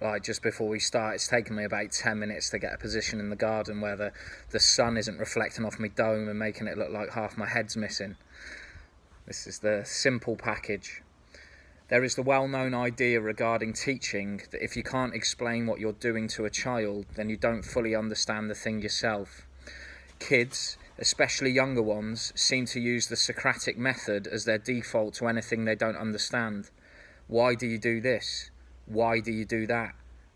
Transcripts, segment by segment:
Like, just before we start, it's taken me about 10 minutes to get a position in the garden where the sun isn't reflecting off my dome and making it look like half my head's missing. This is the simple package. There is the well-known idea regarding teaching that if you can't explain what you're doing to a child, then you don't fully understand the thing yourself. Kids, especially younger ones, seem to use the Socratic method as their default to anything they don't understand. Why do you do this? Why do you do that?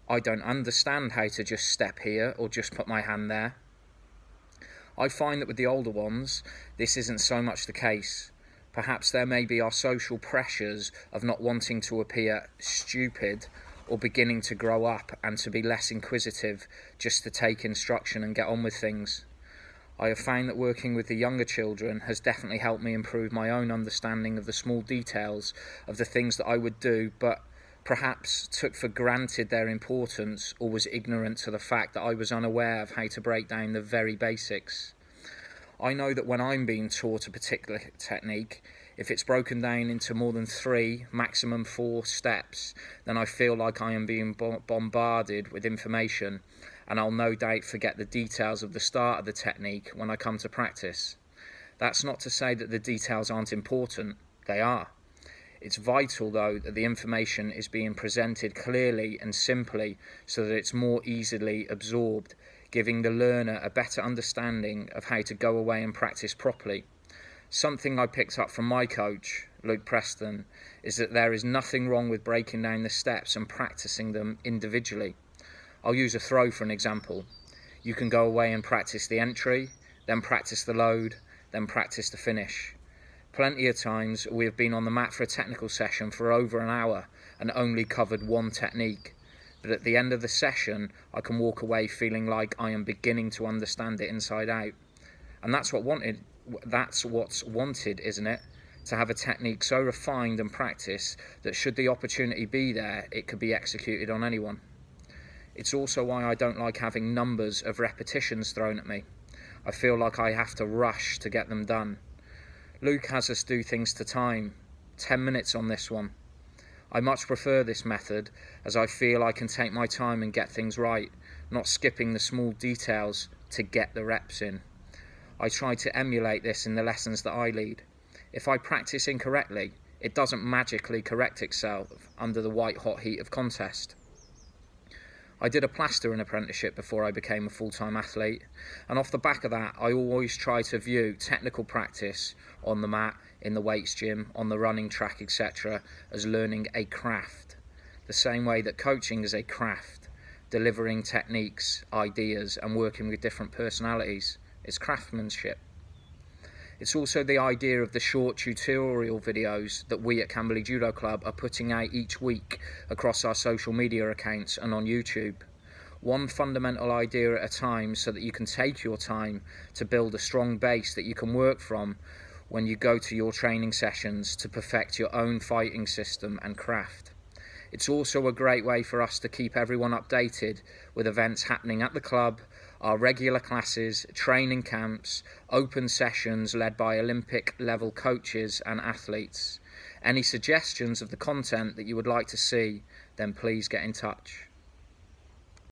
I don't understand how to just step here or just put my hand there. I find that with the older ones, this isn't so much the case. Perhaps there may be our social pressures of not wanting to appear stupid or beginning to grow up and to be less inquisitive, just to take instruction and get on with things. I have found that working with the younger children has definitely helped me improve my own understanding of the small details of the things that I would do, but perhaps took for granted their importance or was ignorant to the fact that I was unaware of how to break down the very basics. I know that when I'm being taught a particular technique, if it's broken down into more than 3, maximum 4 steps, then I feel like I am being bombarded with information, and I'll no doubt forget the details of the start of the technique when I come to practice. That's not to say that the details aren't important, they are. It's vital, though, that the information is being presented clearly and simply so that it's more easily absorbed, giving the learner a better understanding of how to go away and practice properly. Something I picked up from my coach, Luke Preston, is that there is nothing wrong with breaking down the steps and practicing them individually. I'll use a throw for an example. You can go away and practice the entry, then practice the load, then practice the finish. Plenty of times we have been on the mat for a technical session for over an hour and only covered one technique. But at the end of the session, I can walk away feeling like I am beginning to understand it inside out. And that's what's wanted, isn't it? To have a technique so refined and practiced that should the opportunity be there, it could be executed on anyone. It's also why I don't like having numbers of repetitions thrown at me. I feel like I have to rush to get them done. Luke has us do things to time, 10 minutes on this one. I much prefer this method as I feel I can take my time and get things right, not skipping the small details to get the reps in. I try to emulate this in the lessons that I lead. If I practice incorrectly, it doesn't magically correct itself under the white-hot heat of contest. I did a plastering apprenticeship before I became a full-time athlete, and off the back of that I always try to view technical practice on the mat, in the weights gym, on the running track, etc. as learning a craft, the same way that coaching is a craft, delivering techniques, ideas and working with different personalities is craftsmanship. It's also the idea of the short tutorial videos that we at Camberley Judo Club are putting out each week across our social media accounts and on YouTube. One fundamental idea at a time so that you can take your time to build a strong base that you can work from when you go to your training sessions to perfect your own fighting system and craft. It's also a great way for us to keep everyone updated with events happening at the club, our regular classes, training camps, open sessions led by Olympic level coaches and athletes. Any suggestions of the content that you would like to see, then please get in touch.